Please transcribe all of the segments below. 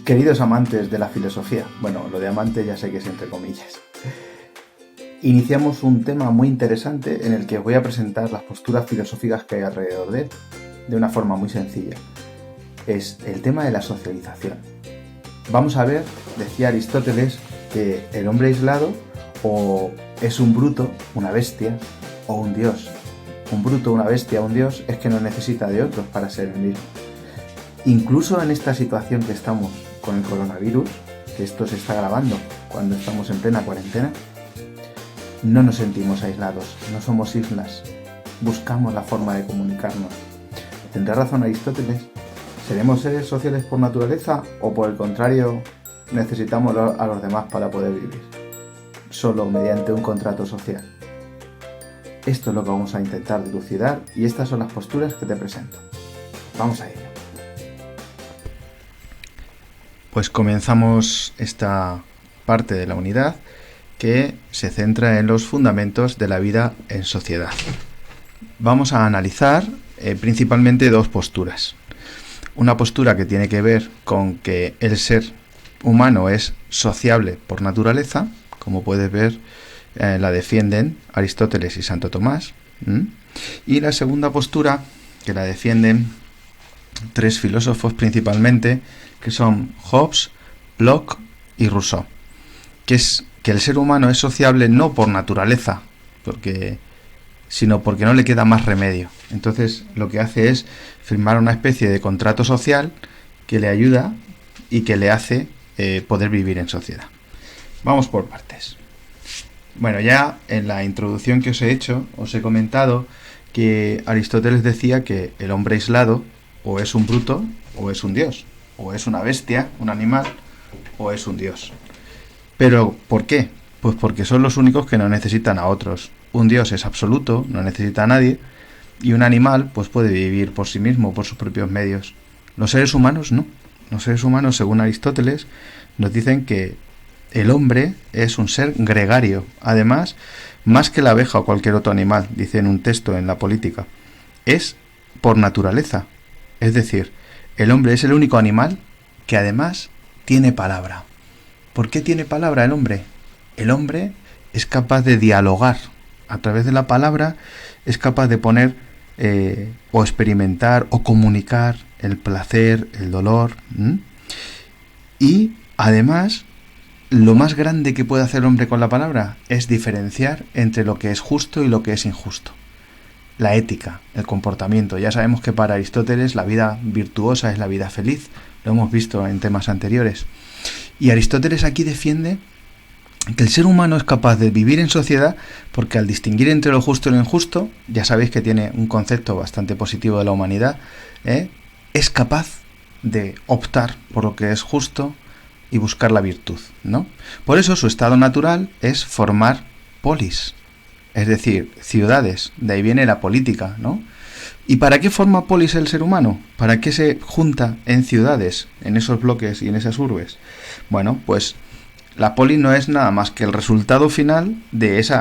Queridos amantes de la filosofía, bueno, lo de amante ya sé que es entre comillas, iniciamos un tema muy interesante en el que os voy a presentar las posturas filosóficas que hay alrededor de él, de una forma muy sencilla. Es el tema de la socialización. Vamos a ver, decía Aristóteles, que el hombre aislado o es un bruto, una bestia, o un dios. Un bruto, una bestia, un dios es que no necesita de otros para ser el mismo. Incluso en esta situación que estamos con el coronavirus, que esto se está grabando cuando estamos en plena cuarentena, no nos sentimos aislados, no somos islas, buscamos la forma de comunicarnos. ¿Tendrá razón Aristóteles? ¿Seremos seres sociales por naturaleza o por el contrario necesitamos a los demás para poder vivir? Solo mediante un contrato social. Esto es lo que vamos a intentar dilucidar y estas son las posturas que te presento. Vamos a ello. Pues comenzamos esta parte de la unidad que se centra en los fundamentos de la vida en sociedad. Vamos a analizar principalmente dos posturas. Una postura que tiene que ver con que el ser humano es sociable por naturaleza, como puedes ver, la defienden Aristóteles y Santo Tomás. Y la segunda postura, que la defienden tres filósofos principalmente, que son Hobbes, Locke y Rousseau, que es que el ser humano es sociable no por naturaleza, sino porque no le queda más remedio. Entonces lo que hace es firmar una especie de contrato social que le ayuda y que le hace poder vivir en sociedad. Vamos por partes. Bueno, ya en la introducción que os he hecho, os he comentado que Aristóteles decía que el hombre aislado o es un bruto o es un dios, o es una bestia, un animal, o es un dios. ¿Pero por qué? Pues porque son los únicos que no necesitan a otros. Un dios es absoluto, no necesita a nadie, y un animal pues puede vivir por sí mismo, por sus propios medios. Los seres humanos no. Los seres humanos, según Aristóteles, nos dicen que el hombre es un ser gregario. Además, más que la abeja o cualquier otro animal, dice en un texto en La Política, es por naturaleza. Es decir, el hombre es el único animal que además tiene palabra. ¿Por qué tiene palabra el hombre? El hombre es capaz de dialogar. A través de la palabra es capaz de poner o experimentar o comunicar el placer, el dolor. Y además, lo más grande que puede hacer el hombre con la palabra es diferenciar entre lo que es justo y lo que es injusto. La ética, el comportamiento. Ya sabemos que para Aristóteles la vida virtuosa es la vida feliz. Lo hemos visto en temas anteriores. Y Aristóteles aquí defiende que el ser humano es capaz de vivir en sociedad porque al distinguir entre lo justo y lo injusto, ya sabéis que tiene un concepto bastante positivo de la humanidad, es capaz de optar por lo que es justo y buscar la virtud, ¿no? Por eso su estado natural es formar polis, es decir, ciudades. De ahí viene la política, ¿no? ¿Y para qué forma polis el ser humano? ¿Para qué se junta en ciudades, en esos bloques y en esas urbes? Bueno, pues la polis no es nada más que el resultado final de ese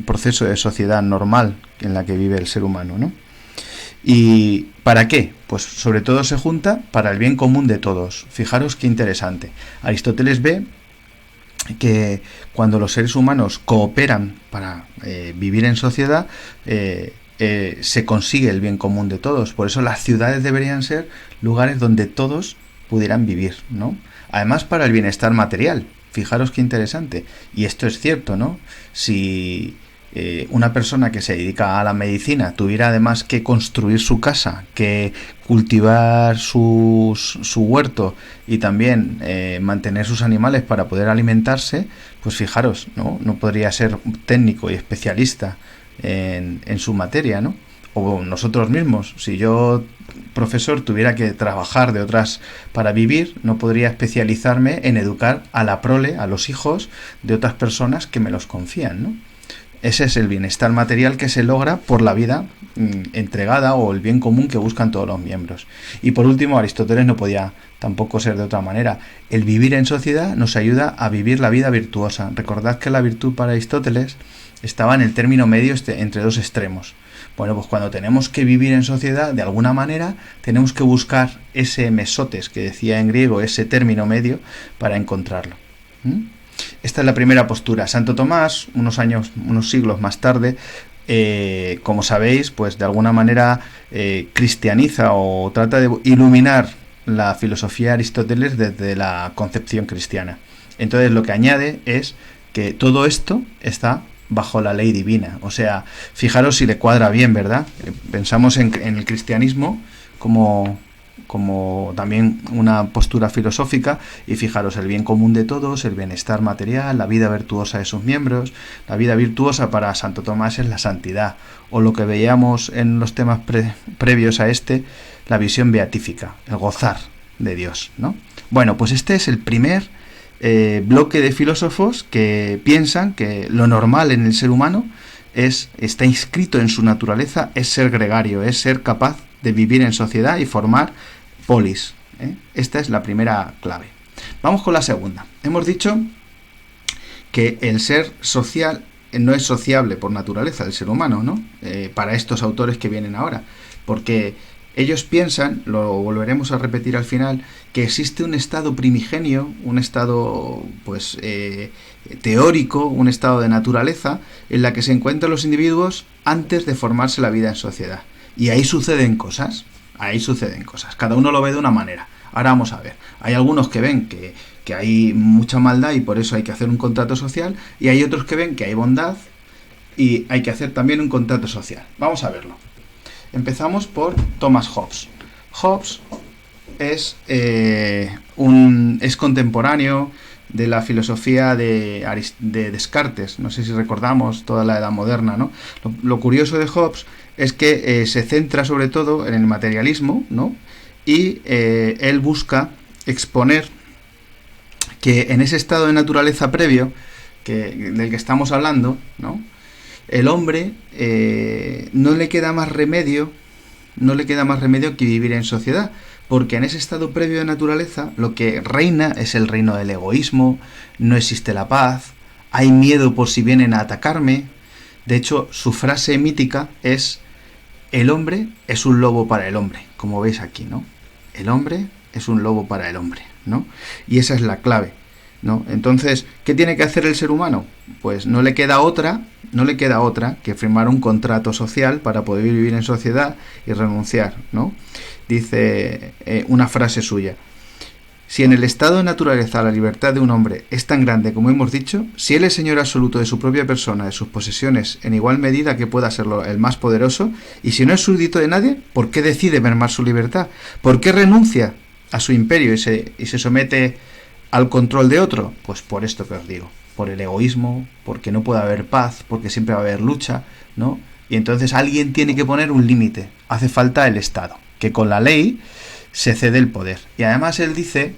proceso de sociedad normal en la que vive el ser humano, ¿no? ¿Y para qué? Pues sobre todo se junta para el bien común de todos. Fijaros qué interesante. Aristóteles ve que cuando los seres humanos cooperan para vivir en sociedad, se consigue el bien común de todos. Por eso las ciudades deberían ser lugares donde todos pudieran vivir, ¿no? Además, para el bienestar material. Fijaros qué interesante. Y esto es cierto, ¿no? Si una persona que se dedica a la medicina tuviera además que construir su casa, que cultivar su huerto y también mantener sus animales para poder alimentarse, pues fijaros, no podría ser técnico y especialista en su materia, ¿no? O nosotros mismos, si yo, profesor, tuviera que trabajar de otras para vivir, no podría especializarme en educar a la prole, a los hijos de otras personas que me los confían, ¿no? Ese es el bienestar material que se logra por la vida entregada o el bien común que buscan todos los miembros. Y por último, Aristóteles no podía tampoco ser de otra manera. El vivir en sociedad nos ayuda a vivir la vida virtuosa. Recordad que la virtud para Aristóteles estaba en el término medio entre dos extremos. Bueno, pues cuando tenemos que vivir en sociedad, de alguna manera, tenemos que buscar ese mesotes, que decía en griego, ese término medio, para encontrarlo. Esta es la primera postura. Santo Tomás, unos siglos más tarde, como sabéis, pues de alguna manera cristianiza o trata de iluminar la filosofía de Aristóteles desde la concepción cristiana. Entonces lo que añade es que todo esto está bajo la ley divina. O sea, fijaros si le cuadra bien, ¿verdad? Pensamos en el cristianismo como también una postura filosófica, y fijaros, el bien común de todos, el bienestar material, la vida virtuosa de sus miembros. La vida virtuosa para Santo Tomás es la santidad, o lo que veíamos en los temas previos a este, la visión beatífica, el gozar de Dios, ¿no? Bueno, pues este es el primer bloque de filósofos que piensan que lo normal en el ser humano está inscrito en su naturaleza, es ser gregario, es ser capaz de vivir en sociedad y formar polis. Esta es la primera clave. Vamos con la segunda. Hemos dicho que el ser social no es sociable por naturaleza del ser humano, ¿no? Para estos autores que vienen ahora, porque ellos piensan, lo volveremos a repetir al final, que existe un estado primigenio, un estado pues teórico, un estado de naturaleza en la que se encuentran los individuos antes de formarse la vida en sociedad. Y ahí suceden cosas, cada uno lo ve de una manera. Ahora vamos a ver, hay algunos que ven que hay mucha maldad y por eso hay que hacer un contrato social, y hay otros que ven que hay bondad y hay que hacer también un contrato social. Vamos a verlo. Empezamos por Thomas Hobbes. Hobbes es contemporáneo de la filosofía de Descartes. No sé si recordamos toda la Edad Moderna, ¿no? Lo curioso de Hobbes es que se centra sobre todo en el materialismo, ¿no? Y él busca exponer que en ese estado de naturaleza previo del que estamos hablando, ¿no? El hombre no le queda más remedio que vivir en sociedad, porque en ese estado previo de naturaleza lo que reina es el reino del egoísmo, no existe la paz, hay miedo por si vienen a atacarme. De hecho, su frase mítica es: el hombre es un lobo para el hombre, como veis aquí, ¿no? El hombre es un lobo para el hombre, ¿no? Y esa es la clave, ¿no? Entonces, ¿qué tiene que hacer el ser humano? Pues no le queda otra que firmar un contrato social para poder vivir en sociedad y renunciar, ¿no? Dice una frase suya: si en el estado de naturaleza la libertad de un hombre es tan grande como hemos dicho, si él es señor absoluto de su propia persona, de sus posesiones, en igual medida que pueda serlo el más poderoso, y si no es súbdito de nadie, ¿por qué decide mermar su libertad? ¿Por qué renuncia a su imperio y se somete al control de otro? Pues por esto que os digo, por el egoísmo, porque no puede haber paz, porque siempre va a haber lucha, ¿no? Y entonces alguien tiene que poner un límite. Hace falta el Estado, que con la ley se cede el poder. Y además él dice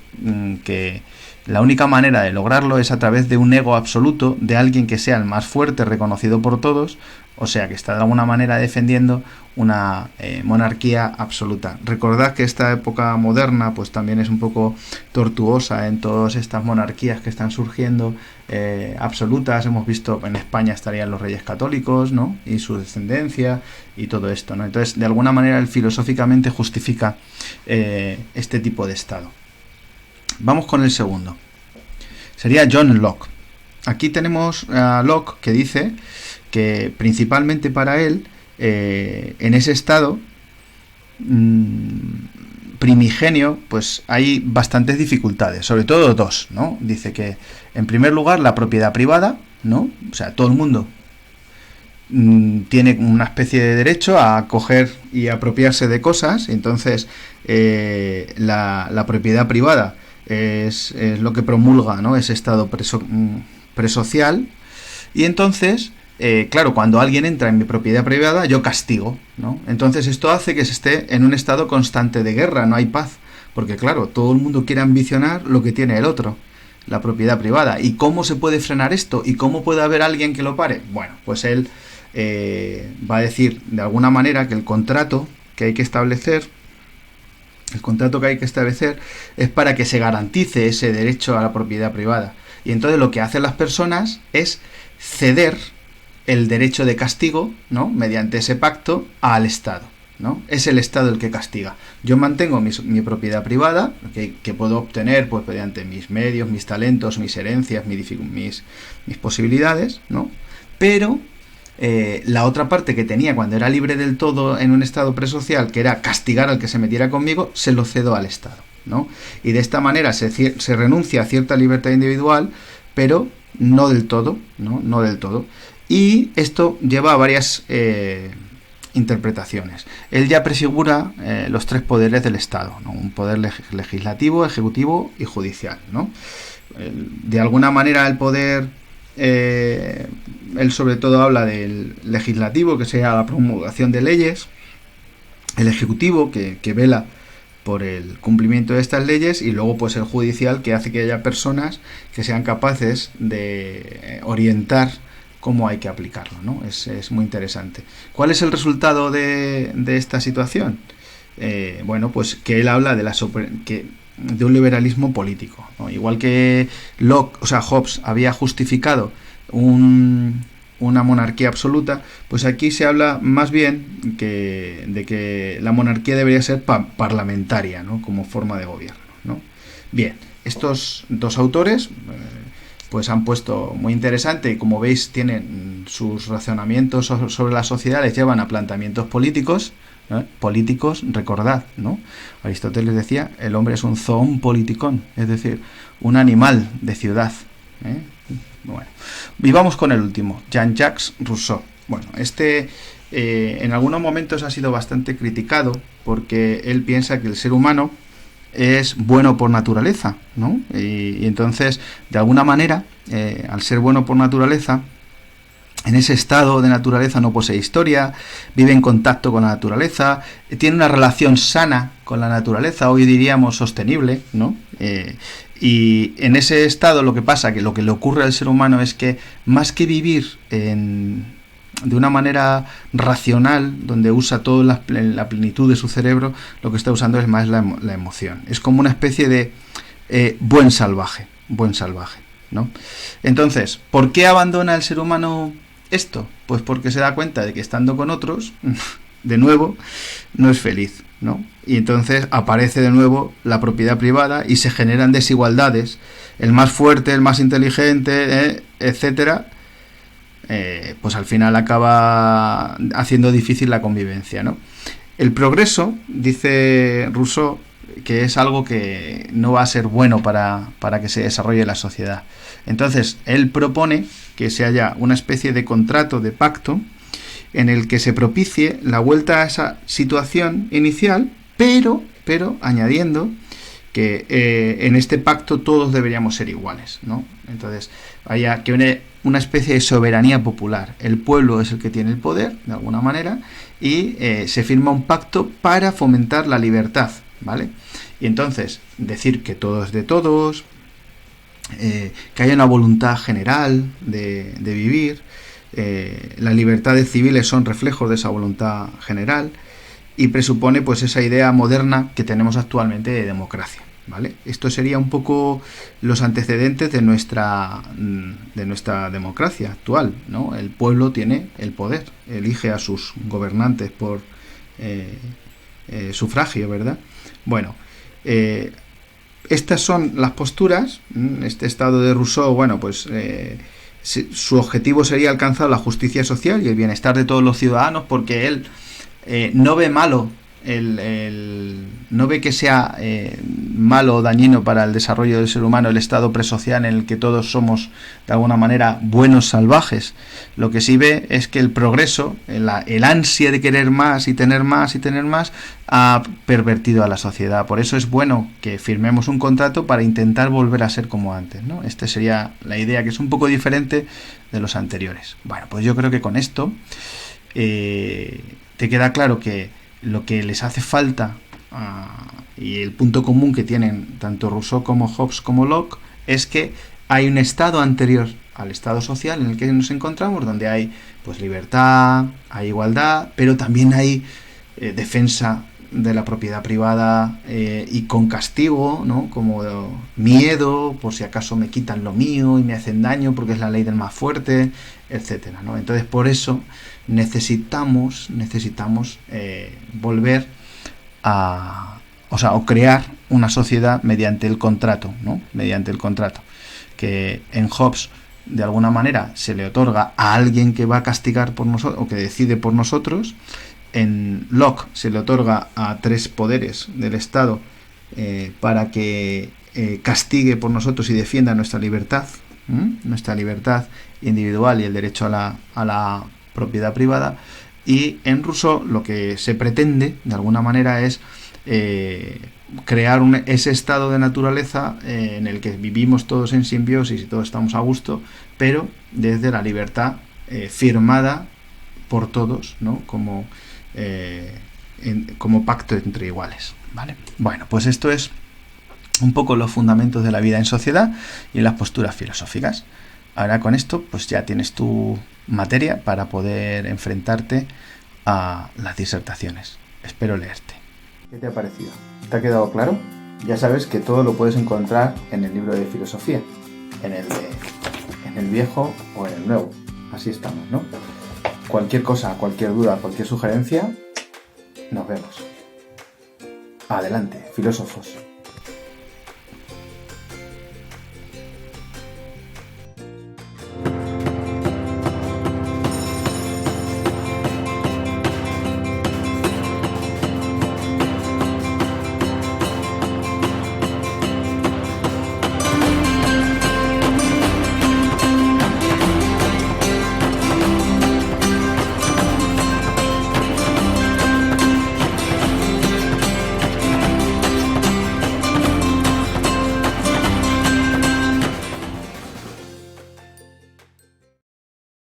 que la única manera de lograrlo es a través de un ego absoluto, de alguien que sea el más fuerte, reconocido por todos, o sea que está de alguna manera defendiendo una monarquía absoluta. Recordad que esta época moderna pues también es un poco tortuosa en todas estas monarquías que están surgiendo absolutas. Hemos visto en España estarían los reyes católicos, ¿no? Y su descendencia y todo esto, ¿no? Entonces, de alguna manera, él filosóficamente justifica este tipo de estado. Vamos con el segundo. Sería John Locke. Aquí tenemos a Locke, que dice que principalmente para él, en ese estado primigenio, pues hay bastantes dificultades, sobre todo dos, ¿no? Dice que, en primer lugar, la propiedad privada, ¿no? O sea, todo el mundo tiene una especie de derecho a coger y apropiarse de cosas. Entonces la propiedad privada es lo que promulga, ¿no?, ese estado presocial. Y entonces claro, cuando alguien entra en mi propiedad privada, yo castigo, ¿no? Entonces esto hace que se esté en un estado constante de guerra, no hay paz, porque claro, todo el mundo quiere ambicionar lo que tiene el otro, la propiedad privada. ¿Y cómo se puede frenar esto? ¿Y cómo puede haber alguien que lo pare? Bueno, pues él va a decir de alguna manera que el contrato que hay que establecer es para que se garantice ese derecho a la propiedad privada. Y entonces lo que hacen las personas es ceder el derecho de castigo, ¿no?, mediante ese pacto al Estado, ¿no? Es el Estado el que castiga. Yo mantengo mi propiedad privada, que puedo obtener pues mediante mis medios, mis talentos, mis herencias, mis posibilidades, ¿no? Pero la otra parte que tenía cuando era libre del todo en un estado presocial, que era castigar al que se metiera conmigo, se lo cedo al Estado, ¿no? Y de esta manera se renuncia a cierta libertad individual, pero no del todo, ¿no? No del todo. Y esto lleva a varias interpretaciones. Él ya prefigura los tres poderes del Estado, ¿no? Un poder legislativo, ejecutivo y judicial, ¿no? De alguna manera el poder, él sobre todo habla del legislativo, que sea la promulgación de leyes, el ejecutivo, que vela por el cumplimiento de estas leyes, y luego pues el judicial, que hace que haya personas que sean capaces de orientar cómo hay que aplicarlo, ¿no? Es muy interesante. ¿Cuál es el resultado de esta situación? Bueno, pues que él habla de un liberalismo político, ¿no? Igual que Hobbes había justificado una monarquía absoluta, pues aquí se habla más bien de que la monarquía debería ser parlamentaria, ¿no?, como forma de gobierno, ¿no? Bien, estos dos autores pues han puesto muy interesante, y como veis tienen sus razonamientos sobre la sociedad, les llevan a planteamientos políticos, ¿eh? Políticos, recordad, ¿no? Aristóteles decía, el hombre es un zoon politikon, es decir, un animal de ciudad, ¿eh? Bueno, y vamos con el último, Jean-Jacques Rousseau. Bueno, en algunos momentos ha sido bastante criticado porque él piensa que el ser humano es bueno por naturaleza, ¿no? Y entonces, de alguna manera, al ser bueno por naturaleza, en ese estado de naturaleza no posee historia, vive en contacto con la naturaleza, tiene una relación sana con la naturaleza, hoy diríamos sostenible, ¿no? Y en ese estado lo que pasa, que lo que le ocurre al ser humano es que más que vivir de una manera racional, donde usa toda la plenitud de su cerebro, lo que está usando es más la emoción. Es como una especie de buen salvaje, ¿no? Entonces, ¿por qué abandona el ser humano esto? Pues porque se da cuenta de que estando con otros, de nuevo, no es feliz, ¿no? Y entonces aparece de nuevo la propiedad privada y se generan desigualdades. El más fuerte, el más inteligente, etcétera, pues al final acaba haciendo difícil la convivencia, ¿no? El progreso, dice Rousseau, que es algo que no va a ser bueno para que se desarrolle la sociedad. Entonces, él propone que se haya una especie de contrato, de pacto, en el que se propicie la vuelta a esa situación inicial, pero añadiendo que en este pacto todos deberíamos ser iguales, ¿no? Entonces, haya que una especie de soberanía popular. El pueblo es el que tiene el poder, de alguna manera, y se firma un pacto para fomentar la libertad, ¿vale? Y entonces, decir que todo es de todos, que haya una voluntad general de vivir, las libertades civiles son reflejos de esa voluntad general, y presupone pues esa idea moderna que tenemos actualmente de democracia, ¿vale? Esto sería un poco los antecedentes de nuestra democracia actual, ¿no? El pueblo tiene el poder, elige a sus gobernantes por sufragio, ¿verdad? Bueno, estas son las posturas. Este estado de Rousseau, bueno, pues su objetivo sería alcanzar la justicia social y el bienestar de todos los ciudadanos, porque él no ve malo, no ve que sea malo o dañino para el desarrollo del ser humano el estado presocial en el que todos somos de alguna manera buenos salvajes. Lo que sí ve es que el progreso, el ansia de querer más y tener más y tener más, ha pervertido a la sociedad. Por eso es bueno que firmemos un contrato para intentar volver a ser como antes, ¿no? Esta sería la idea, que es un poco diferente de los anteriores. Bueno, pues yo creo que con esto te queda claro que lo que les hace falta y el punto común que tienen tanto Rousseau como Hobbes como Locke es que hay un estado anterior al estado social en el que nos encontramos, donde hay pues libertad, hay igualdad, pero también hay defensa de la propiedad privada y con castigo, ¿no? Como miedo, por si acaso me quitan lo mío y me hacen daño porque es la ley del más fuerte, etcétera, ¿no? Entonces, por eso necesitamos volver o crear una sociedad mediante el contrato, ¿no? Mediante el contrato. Que en Hobbes, de alguna manera, se le otorga a alguien que va a castigar por nosotros o que decide por nosotros. En Locke se le otorga a 3 poderes del Estado para que castigue por nosotros y defienda nuestra libertad individual y el derecho a la propiedad privada. Y en Rousseau lo que se pretende, de alguna manera, es crear ese estado de naturaleza en el que vivimos todos en simbiosis y todos estamos a gusto, pero desde la libertad firmada por todos, ¿no? Como pacto entre iguales, ¿vale? Bueno, pues esto es un poco los fundamentos de la vida en sociedad y las posturas filosóficas. Ahora con esto pues ya tienes tu materia para poder enfrentarte a las disertaciones. Espero leerte. ¿Qué te ha parecido? ¿Te ha quedado claro? Ya sabes que todo lo puedes encontrar en el libro de filosofía, en el viejo o en el nuevo. Así estamos, ¿no? Cualquier cosa, cualquier duda, cualquier sugerencia, nos vemos. Adelante, filósofos.